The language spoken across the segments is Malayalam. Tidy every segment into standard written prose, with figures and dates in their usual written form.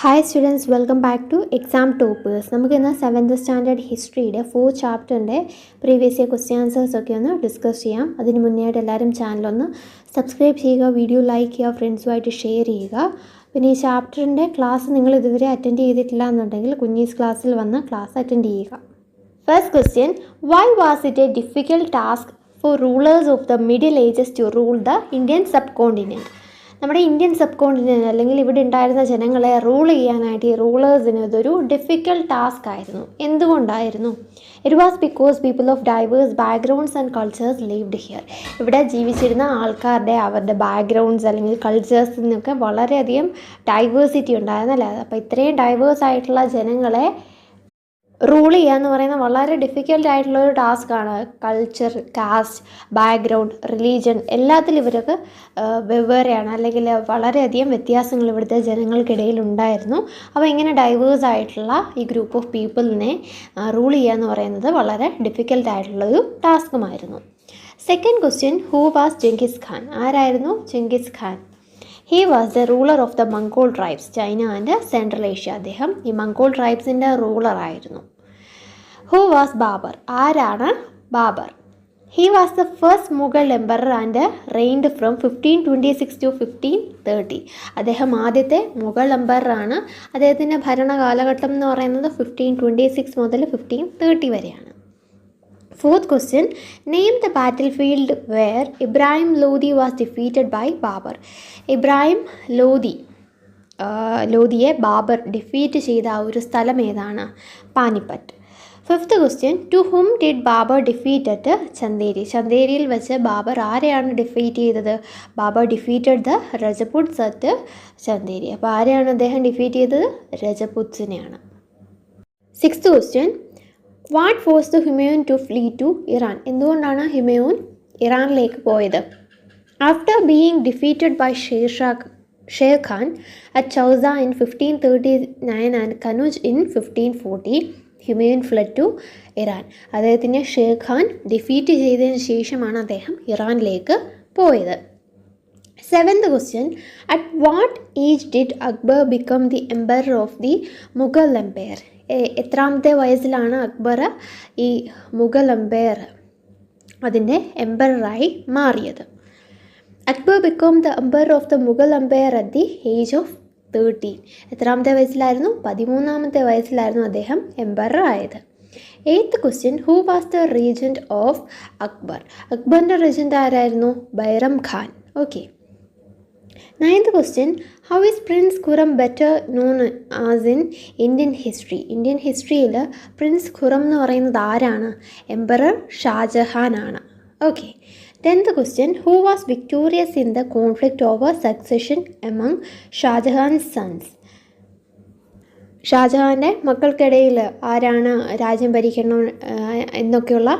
Hi students, welcome back two exam toppers. നമുക്കിന്ന് 7th സ്റ്റാൻഡേർഡ് ഹിസ്റ്ററിയുടെ 4 ചാപ്റ്ററിൻ്റെ പ്രീവിയസ് ഇയർ ക്വസ്റ്റ്യൻ ആൻസേഴ്സ് ഒക്കെ ഒന്ന് ഡിസ്കസ് ചെയ്യാം. അതിന് മുന്നേയായിട്ട് എല്ലാവരും ചാനലൊന്ന് സബ്സ്ക്രൈബ് ചെയ്യുക, വീഡിയോ ലൈക്ക് ചെയ്യുക, ഫ്രണ്ട്സുമായിട്ട് ഷെയർ ചെയ്യുക. പിന്നെ ഈ ചാപ്റ്ററിൻ്റെ ക്ലാസ് നിങ്ങൾ ഇതുവരെ അറ്റൻഡ് ചെയ്തിട്ടില്ല എന്നുണ്ടെങ്കിൽ കുഞ്ഞീസ് ക്ലാസ്സിൽ വന്ന് ക്ലാസ് അറ്റൻഡ് ചെയ്യുക. First question, why was it a difficult task for rulers of the middle ages to rule the Indian subcontinent? നമ്മുടെ ഇന്ത്യൻ സബ് കോണ്ടിനെൻറ്റ് അല്ലെങ്കിൽ ഇവിടെ ഉണ്ടായിരുന്ന ജനങ്ങളെ റൂൾ ചെയ്യാനായിട്ട് ഈ റൂളേഴ്സിന് ഇതൊരു ഡിഫിക്കൽട്ട് ടാസ്ക് ആയിരുന്നു. എന്തുകൊണ്ടായിരുന്നു? It was because people of diverse backgrounds and cultures lived here. ഇവിടെ ജീവിച്ചിരുന്ന ആൾക്കാരുടെ അവരുടെ ബാക്ക്ഗ്രൗണ്ട്സ് അല്ലെങ്കിൽ കൾച്ചേഴ്സിൽ നിന്നൊക്കെ വളരെയധികം ഡൈവേഴ്സിറ്റി ഉണ്ടായിരുന്നല്ലേ. അപ്പോൾ ഇത്രയും ഡൈവേഴ്സ് ആയിട്ടുള്ള ജനങ്ങളെ റൂൾ ചെയ്യുക എന്ന് പറയുന്നത് വളരെ ഡിഫിക്കൽട്ട് ആയിട്ടുള്ളൊരു ടാസ്ക്കാണ്. കൾച്ചർ, കാസ്റ്റ്, ബാക്ക്ഗ്രൗണ്ട്, റിലീജിയൻ എല്ലാത്തിലും ഇവരൊക്കെ വെവ്വേറെയാണ്, അല്ലെങ്കിൽ വളരെയധികം വ്യത്യാസങ്ങൾ ഇവിടുത്തെ ജനങ്ങൾക്കിടയിൽ ഉണ്ടായിരുന്നു. അപ്പോൾ ഇങ്ങനെ ഡൈവേഴ്സ് ആയിട്ടുള്ള ഈ ഗ്രൂപ്പ് ഓഫ് പീപ്പിളിനെ റൂൾ ചെയ്യുക എന്ന് പറയുന്നത് വളരെ ഡിഫിക്കൽട്ട് ആയിട്ടുള്ളൊരു ടാസ്കുമായിരുന്നു. Second question, who was Genghis Khan? ആരായിരുന്നു Genghis Khan? He was the ruler of the Mongol tribes, China and Central Asia. അദ്ദേഹം ഈ മംഗോൾ ട്രൈബ്സിൻ്റെ റൂളറായിരുന്നു. Who was Babur? ആരാണ് Babur? He was the first Mughal emperor and reigned from 1526 to 1530. അദ്ദേഹം ആദ്യത്തെ മുഗൾ എംപററാണ്. അദ്ദേഹത്തിൻ്റെ ഭരണകാലഘട്ടം എന്ന് പറയുന്നത് 1526 മുതൽ 1530 വരെയാണ്. Fourth question, name the battlefield where Ibrahim Lodi was defeated by Babur. Ibrahim ലോധിയെ ബാബർ ഡിഫീറ്റ് ചെയ്ത ആ ഒരു സ്ഥലം ഏതാണ്? Panipat. Fifth question, to whom did Babur defeat at Chanderi? ചന്ദേരിയിൽ വെച്ച് ബാബർ ആരെയാണ് ഡിഫീറ്റ് ചെയ്തത്? Babur defeated the Rajputs at Chanderi. അപ്പോൾ ആരെയാണ് അദ്ദേഹം ഡിഫീറ്റ് ചെയ്തത്? രജപുട്സിനെയാണ്. Sixth question, what force the Humayun to flee to Iran? എന്തുകൊണ്ടാണ് ഹുമയൂൺ ഇറാനിലേക്ക് പോയത്? After being defeated by Sher Khan at Chausa in 1539 and Kannauj in 1540, Humayun flood to Iran. അദ്ദേഹത്തിനെ ഷേർ ഖാൻ ഡിഫീറ്റ് ചെയ്തതിന് ശേഷമാണ് അദ്ദേഹം ഇറാനിലേക്ക് പോയത്. Seventh question, at what age did Akbar become the emperor of the Mughal empire? എത്രാമത്തെ വയസ്സിലാണ് അക്ബർ ഈ മുഗൾ എംപയർ അതിൻ്റെ എംപററായി മാറിയത്? Akbar become the emperor of the Mughal empire at the age of 13. എത്രാമത്തെ വയസ്സിലായിരുന്നു? 13ാമത്തെ വയസ്സിലായിരുന്നു അദ്ദേഹം എംപറർ ആയത്. Eighth question, who was the regent of Akbar? അക്ബറിൻ്റെ റീജൻറ്റ് ആരായിരുന്നു? Bairam Khan. Okay. Ninth question, how is prince Khurram better known as in Indian history? Indian ഹിസ്റ്ററിയിൽ പ്രിൻസ് ഖുറം എന്ന് പറയുന്നത് ആരാണ്? എംപറർ ഷാജഹാൻ ആണ്. Okay. 10th question, who was victorious in the conflict over succession among Shahjahan's sons? ഷാജഹാൻ്റെ മക്കൾക്കിടയിൽ ആരാണ് രാജ്യം ഭരിക്കണം എന്നൊക്കെയുള്ള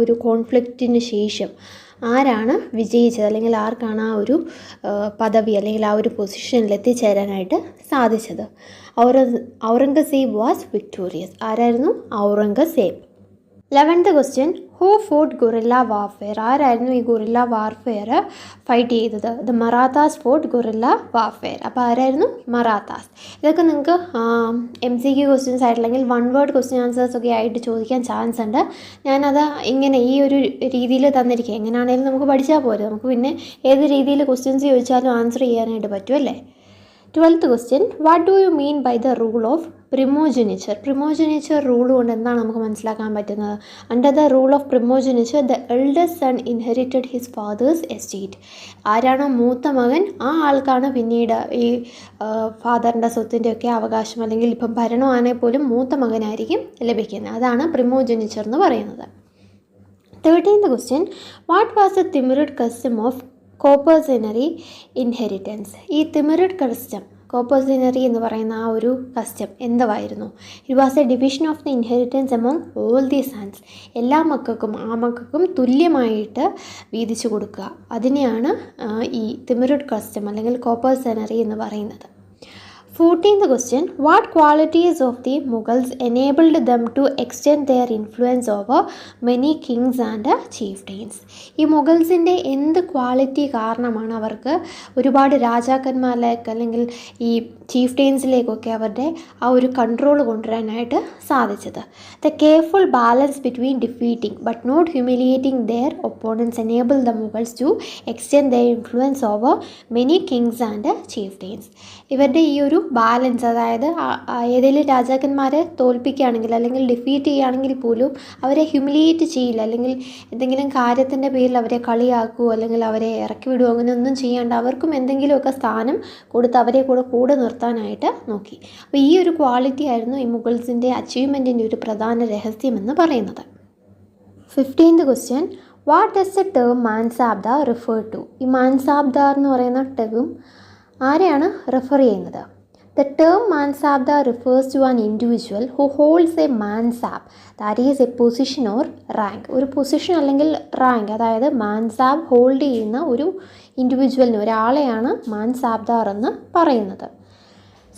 ഒരു കോൺഫ്ലിക്റ്റിന് ശേഷം ആരാണ് വിജയിച്ചത്, അല്ലെങ്കിൽ ആർക്കാണ് ആ ഒരു പദവി അല്ലെങ്കിൽ ആ ഒരു പൊസിഷനിൽ എത്തിച്ചേരാനായിട്ട് സാധിച്ചത്? Aurangzeb was victorious. ആരായിരുന്നു? Aurangzeb. 11th question, who fought guerrilla warfare? ആരായിരുന്നു ഈ ഗൊറില്ല വാർഫെയർ ഫൈറ്റ് ചെയ്തത്? The Marathas fought guerrilla warfare. അപ്പോൾ ആരായിരുന്നു? മറാത്താസ്. ഇതൊക്കെ നിങ്ങൾക്ക് MCQ ക്വസ്റ്റ്യൻസ് ആയിട്ടില്ലെങ്കിൽ 1 word ക്വസ്റ്റ്യൻ ആൻസേഴ്സ് ഒക്കെ ആയിട്ട് ചോദിക്കാൻ ചാൻസ് ഉണ്ട്. ഞാനത് ഇങ്ങനെ ഈ ഒരു രീതിയിൽ തന്നിരിക്കുക. എങ്ങനെയാണെങ്കിലും നമുക്ക് പഠിച്ചാൽ പോരെ, നമുക്ക് പിന്നെ ഏത് രീതിയിൽ ക്വസ്റ്റ്യൻസ് ചോദിച്ചാലും ആൻസർ ചെയ്യാനായിട്ട് പറ്റും അല്ലേ. 12th question, what do you mean by the rule of primogeniture? Primogeniture rule കൊണ്ട് എന്താണ് നമുക്ക് മനസ്സിലാക്കാൻ പറ്റുന്നത്? Under the rule of primogeniture the eldest son inherited his father's estate. ആരാണോ മൂത്ത മകൻ ആ ആൾക്കാണ് പിന്നീട് ഈ ഫാദറിൻ്റെ സ്വത്തിൻ്റെയൊക്കെ അവകാശം, അല്ലെങ്കിൽ ഇപ്പം ഭരണമാണെങ്കിൽ പോലും മൂത്ത മകനായിരിക്കും ലഭിക്കുന്നത്. അതാണ് പ്രിമോജനിച്ചർ എന്ന് പറയുന്നത്. 13th question, what was the Timurid custom of coparcenary inheritance? ഈ തിമിറിഡ് കസ്റ്റം, കോപ്പേഴ്സിനറി എന്ന് പറയുന്ന ആ ഒരു കസ്റ്റം എന്തുവായിരുന്നു? It was A division of the inheritance among all the sons. എല്ലാ മക്കൾക്കും ആ മക്കൾക്കും തുല്യമായിട്ട് വീതിച്ചു കൊടുക്കുക. അതിനെയാണ് ഈ തിമിറിഡ് കസ്റ്റം അല്ലെങ്കിൽ കോപ്പേഴ്സിനറി എന്ന് പറയുന്നത്. 14th question. What qualities of the Mughals enabled them to extend their influence over many kings and chieftains? ഈ മുഗൾസിൻ്റെ എന്ത് ക്വാളിറ്റി കാരണമാണ് അവർക്ക് ഒരുപാട് രാജാക്കന്മാരിലേക്ക് അല്ലെങ്കിൽ ഈ ചീഫ്റ്റെയിൻസിലേക്കൊക്കെ അവരുടെ ആ ഒരു കൺട്രോൾ കൊണ്ടുവരാനായിട്ട് സാധിച്ചത്? The careful balance between defeating but not humiliating their opponents enable the Mughals to extend their influence over many kings and chieftains. ഇവരുടെ ഈ ഒരു ബാലൻസ്, അതായത് ഏതെങ്കിലും രാജാക്കന്മാരെ തോൽപ്പിക്കുകയാണെങ്കിൽ അല്ലെങ്കിൽ ഡിഫീറ്റ് ചെയ്യുകയാണെങ്കിൽ പോലും അവരെ ഹ്യൂമിലിയേറ്റ് ചെയ്യില്ല, അല്ലെങ്കിൽ എന്തെങ്കിലും കാര്യത്തിൻ്റെ പേരിൽ അവരെ കളിയാക്കുകയോ അല്ലെങ്കിൽ അവരെ ഇറക്കി വിടുകയോ അങ്ങനെ ഒന്നും ചെയ്യാണ്ട് അവർക്കും എന്തെങ്കിലുമൊക്കെ സ്ഥാനം കൊടുത്ത് അവരെ കൂടെ നിർത്താനായിട്ട് നോക്കി. അപ്പോൾ ഈ ഒരു ക്വാളിറ്റി ആയിരുന്നു ഈ മുഗൾസിൻ്റെ അച്ചീവ്മെൻറ്റിൻ്റെ ഒരു പ്രധാന രഹസ്യമെന്ന് പറയുന്നത്. 15th question. What does the term mansabdar refer to? ഈ മാൻസാബ്ദാർ എന്ന് പറയുന്ന ടേം ആരെയാണ് റെഫർ ചെയ്യുന്നത്? The term Mansabdar refers to an individual who holds a mansab, that is a position or rank. ഒരു പൊസിഷൻ അല്ലെങ്കിൽ റാങ്ക്, അതായത് മാൻസാബ് ഹോൾഡ് ചെയ്യുന്ന ഒരു ഇൻഡിവിജ്വലിന്, ഒരാളെയാണ് മാൻസാബ്ദാർ എന്ന് പറയുന്നത്.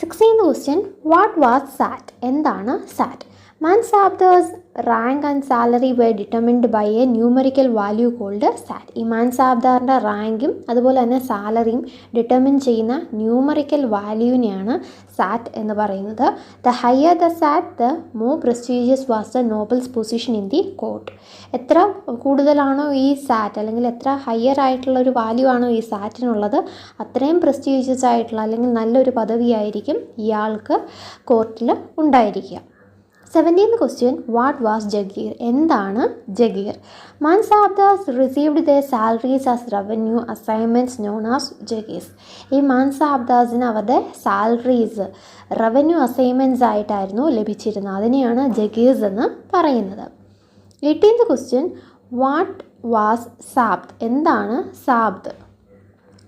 16th question. What was zat? എന്താണ് zat? Mansabdars rank and salary were determined by a numerical value called zat. ഈ മാൻസാബ്ദാറിൻ്റെ റാങ്കും അതുപോലെ തന്നെ സാലറിയും ഡിറ്റർമിൻ ചെയ്യുന്ന ന്യൂമറിക്കൽ വാല്യൂവിനെയാണ് സാറ്റ് എന്ന് പറയുന്നത്. The higher the SAT the more prestigious was the nobles position in the court. എത്ര കൂടുതലാണോ ഈ സാറ്റ്, അല്ലെങ്കിൽ എത്ര ഹയർ ആയിട്ടുള്ള ഒരു വാല്യൂ ആണോ ഈ സാറ്റിനുള്ളത്, അത്രയും പ്രസ്റ്റീജിയസ് ആയിട്ടുള്ള അല്ലെങ്കിൽ നല്ലൊരു പദവിയായിരിക്കും ഇയാൾക്ക് കോർട്ടിൽ ഉണ്ടായിരിക്കുക. 17th question. What was jagir? എന്താണ് jagir? Mansabdars received their salaries as revenue assignments known as jagirs. ഈ മാൻസാബ്ദാർസിന് അവരുടെ സാലറീസ് റവന്യൂ അസൈൻമെൻറ്റ്സ് ആയിട്ടായിരുന്നു ലഭിച്ചിരുന്നത്. അതിനെയാണ് ജഗീർസ് എന്ന് പറയുന്നത്. 18th question. What was സാബ്ദ്? എന്താണ് സാബ്ദ്?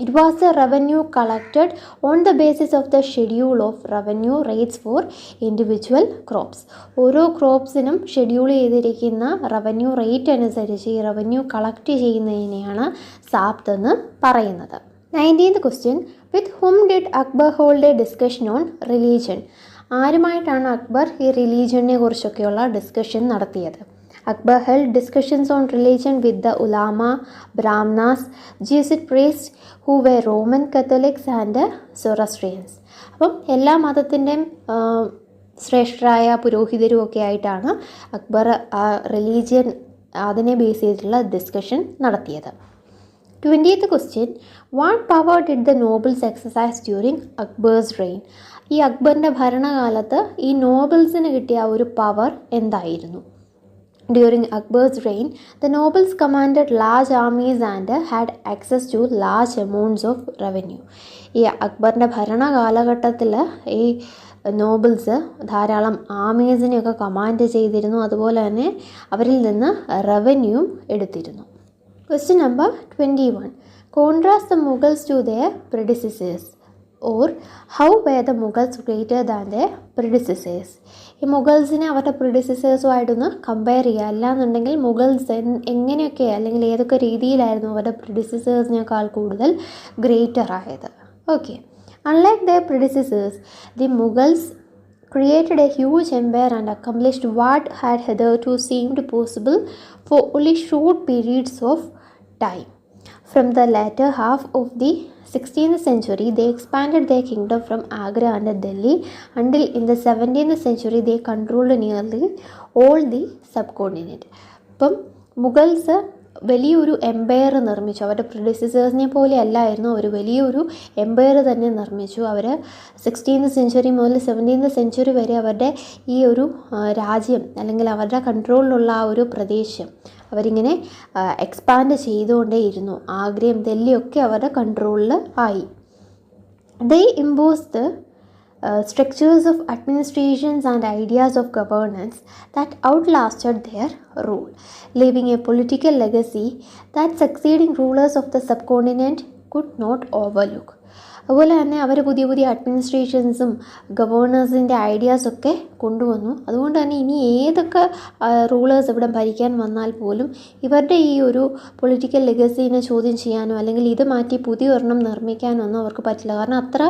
It was the revenue collected on the basis of the schedule of revenue rates for individual crops. ഓരോ ക്രോപ്സിനും ഷെഡ്യൂൾ ചെയ്തിരിക്കുന്ന റവന്യൂ റേറ്റ് അനുസരിച്ച് ഈ റവന്യൂ കളക്ട് ചെയ്യുന്നതിനെയാണ് സാബ്ദ് എന്ന് പറയുന്നത്. 19th question. With whom did Akbar hold a discussion on religion? ആരുമായിട്ടാണ് Akbar ഈ റിലീജിയനെ കുറിച്ചൊക്കെയുള്ള ഡിസ്കഷൻ നടത്തിയത്? Akbar held discussions on religion with the ulama, brahmanas, Jesuit priests who were Roman Catholics and Zoroastrians. അപ്പം എല്ലാ മതത്തിൻ്റെയും ശ്രേഷ്ഠരായ പുരോഹിതരും ഒക്കെ ആയിട്ടാണ് അക്ബർ ആ റിലീജിയൻ അതിനെ ബേസ് ചെയ്തിട്ടുള്ള ഡിസ്കഷൻ നടത്തിയത്. 20th question. Watt power did the nobles exercise during Akbar's rain? ഈ അക്ബറിൻ്റെ ഭരണകാലത്ത് ഈ നോബിൾസിന് കിട്ടിയ ഒരു പവർ എന്തായിരുന്നു? During Akbar's reign, the nobles commanded large armies and had access to large amounts of revenue. ഈ അക്ബറിൻ്റെ ഭരണകാലഘട്ടത്തിൽ ഈ നോബിൾസ് ധാരാളം ആർമീസിനെയൊക്കെ കമാൻഡ് ചെയ്തിരുന്നു, അതുപോലെ തന്നെ അവരിൽ നിന്ന് റവന്യൂവും എടുത്തിരുന്നു. Question number 21. Contrast the Mughals to their predecessors. Or how were the Mughals greater than their predecessors? ഈ മുഗൾസിനെ അവരുടെ പ്രിഡിസസേഴ്സുമായിട്ടൊന്ന് കമ്പയർ ചെയ്യുക. അല്ലാന്നുണ്ടെങ്കിൽ മുഗൾസ് എങ്ങനെയൊക്കെ അല്ലെങ്കിൽ ഏതൊക്കെ രീതിയിലായിരുന്നു അവരുടെ പ്രിഡിസസേഴ്സിനേക്കാൾ കൂടുതൽ ഗ്രേറ്റർ ആയത്? Okay. Unlike their predecessors, the Mughals created a huge empire and accomplished what had hitherto seemed possible for only short periods of time. From the latter half of the 16th century, they expanded their kingdom from Agra and Delhi until in the 17th century they controlled nearly all the subcontinent. അപ്പം മുഗൾസ് വലിയൊരു എംപയർ നിർമ്മിച്ചു. അവരുടെ പ്രിഡിസസേഴ്സിനെ പോലെ അല്ലായിരുന്നു, അവർ വലിയൊരു എംപയർ തന്നെ നിർമ്മിച്ചു. അവർ 16th സെഞ്ച്വറി മുതൽ 17th സെഞ്ച്വറി വരെ അവരുടെ ഈ ഒരു രാജ്യം അല്ലെങ്കിൽ അവരുടെ കൺട്രോളിലുള്ള ആ ഒരു പ്രദേശം അവരിങ്ങനെ എക്സ്പാൻഡ് ചെയ്തുകൊണ്ടേയിരുന്നു. ആഗ്രയും ഡൽഹിയൊക്കെ അവരുടെ കൺട്രോളിൽ ആയി. They imposed the structures of administrations and ideas of governance that outlasted their rule, leaving a political legacy that succeeding rulers of the subcontinent could not overlook. അതുപോലെ തന്നെ അവർ പുതിയ പുതിയ അഡ്മിനിസ്ട്രേഷൻസും ഗവേണേഴ്സിൻ്റെ ഐഡിയാസൊക്കെ കൊണ്ടുവന്നു. അതുകൊണ്ട് തന്നെ ഇനി ഏതൊക്കെ റൂളേഴ്സ് ഇവിടെ ഭരിക്കാൻ വന്നാൽ പോലും ഇവരുടെ ഈ ഒരു പൊളിറ്റിക്കൽ ലെഗസീനെ ചോദ്യം ചെയ്യാനോ അല്ലെങ്കിൽ ഇത് മാറ്റി പുതിയ ഒരെണ്ണം നിർമ്മിക്കാനോ ഒന്നും അവർക്ക് പറ്റില്ല. കാരണം അത്ര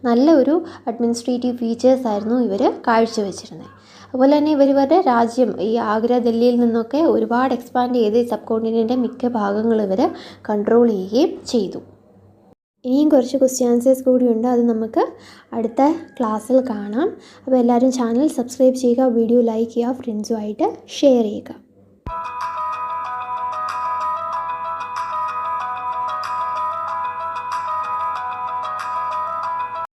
നല്ല ഒരു അഡ്മിനിസ്ട്രേറ്റീവ് ഫീച്ചേഴ്സ് ആയിരുന്നു ഇവർ കാഴ്ചവെച്ചിരുന്നത്. അതുപോലെ തന്നെ ഇവരുടെ രാജ്യം ഈ ആഗ്ര, ഡൽഹിയിൽ നിന്നൊക്കെ ഒരുപാട് എക്സ്പാൻഡ് ചെയ്ത് സബ് കോണ്ടിനെൻ്റിൻ്റെ മിക്ക ഭാഗങ്ങൾ ഇവർ കൺട്രോൾ ചെയ്യുകയും ചെയ്തു. ഇനിയും കുറച്ച് ക്വസ്റ്റ്യൻസസ് കൂടിയുണ്ട്, അത് നമുക്ക് അടുത്ത ക്ലാസ്സിൽ കാണാം. അപ്പോൾ എല്ലാവരും ചാനൽ സബ്സ്ക്രൈബ് ചെയ്യുക, വീഡിയോ ലൈക്ക് ചെയ്യുക, ഫ്രണ്ട്സുമായിട്ട് ഷെയർ ചെയ്യുക.